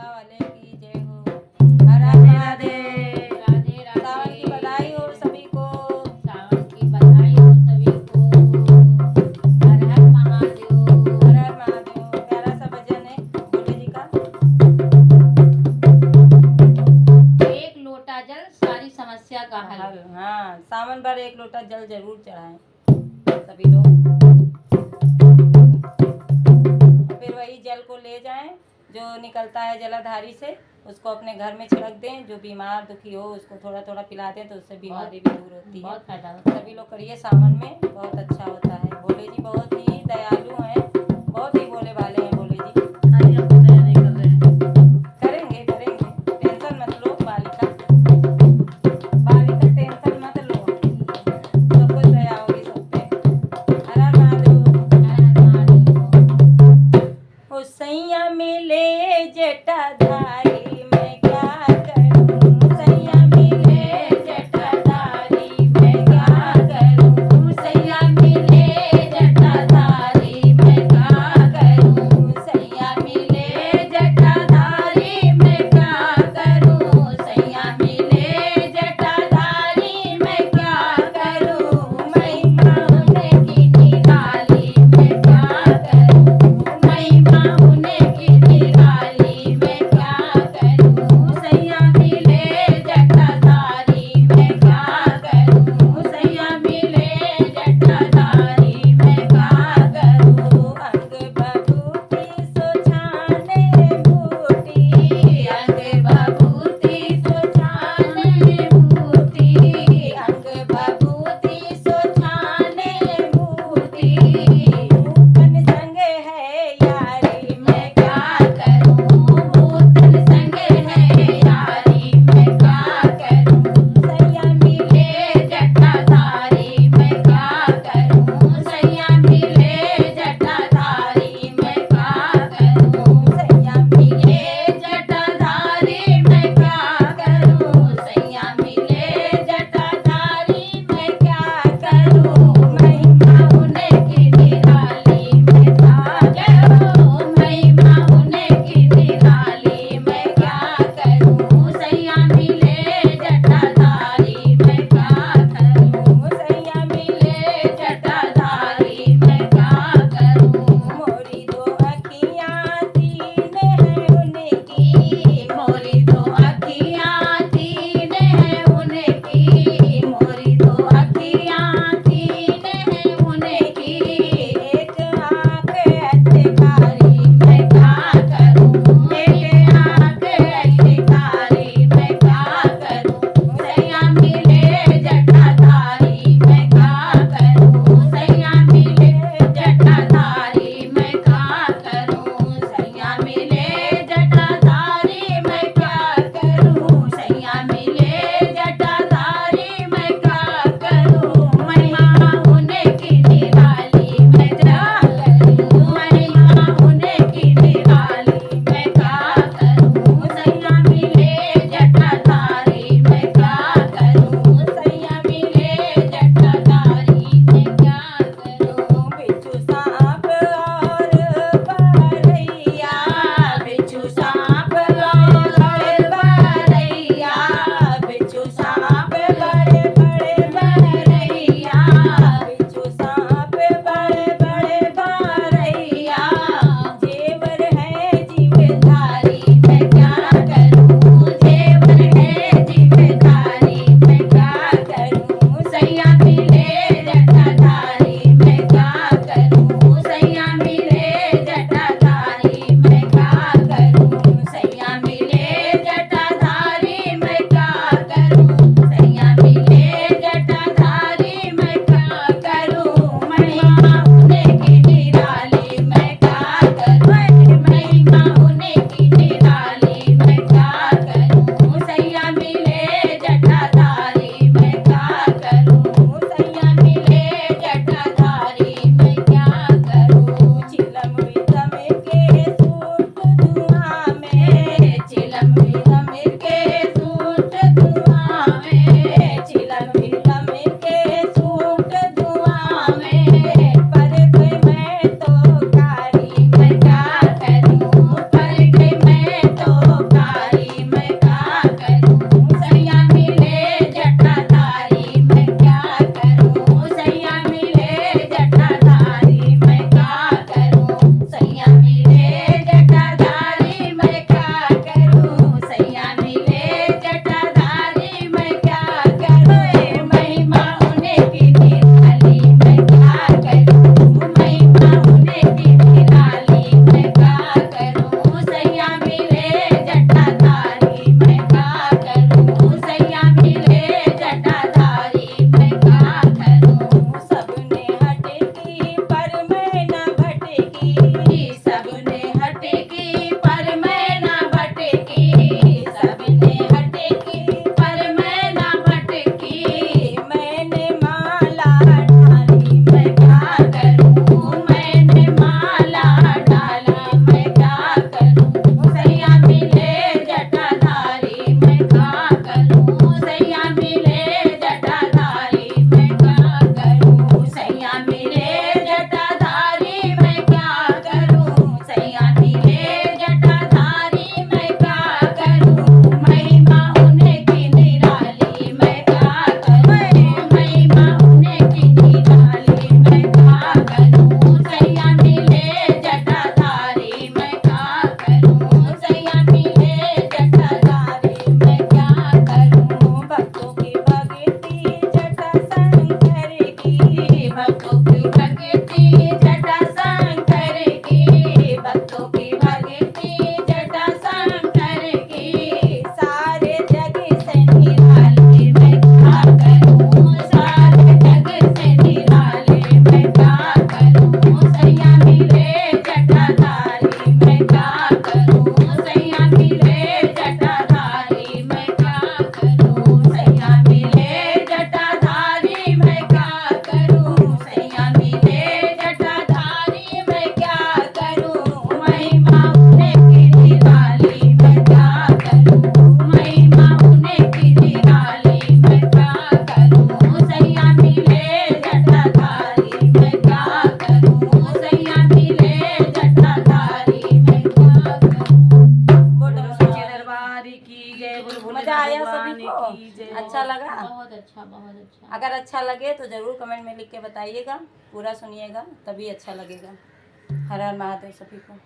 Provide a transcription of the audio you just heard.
वाले की जय हो। हर हर महादेव। राधे राधे। सावन की बधाई हो सभी को। सावन की बधाई हो सभी को। हर हर महादेव। हर हर महादेव। प्यारा सा भजन है भोले जी का। एक लोटा जल सारी समस्या का हल। हाँ, सावन भर एक लोटा जल जरूर चढ़ाएं सभी लोग। फिर वही जल को ले जाएं जो निकलता है जलाधारी से, उसको अपने घर में छिड़क दें। जो बीमार दुखी हो उसको थोड़ा थोड़ा पिला दें तो उससे बीमारी भी दूर होती है। बहुत फायदा होता है। सभी लोग करिए, सावन में बहुत अच्छा होता है। भोले जी बहुत ही दयालु हैं, बहुत ही भोले भाले हैं भोले जी। खाली हम तो दया नहीं कर रहे हैं। करेंगे करेंगे, टेंशन मत लो बालिका, बालिका टेंशन मत लो, सब कुछ दया होगी सब पे। हर हर महादेव। हर हर महादेव। ओ सैया मिले जटाधारी मैं क्या करूं, सैया मिले जटाधारी मैं क्या करूं, सैया मिले जटाधारी मैं क्या करूं, सैया मिले जटाधारी मैं क्या करूं, सैया मिले जटाधारी मैं क्या करूं, महिमा उनकी निराली मैं क्या करूं, महिमा उनकी निराली मैं क्या बोले भोलेनाथ मजा आया भगवान सभी की को? जय। अच्छा लगा? बहुत अच्छा, बहुत अच्छा। अगर अच्छा लगे तो ज़रूर कमेंट में लिख के बताइएगा, पूरा सुनिएगा तभी अच्छा लगेगा। हर हर महादेव सभी को।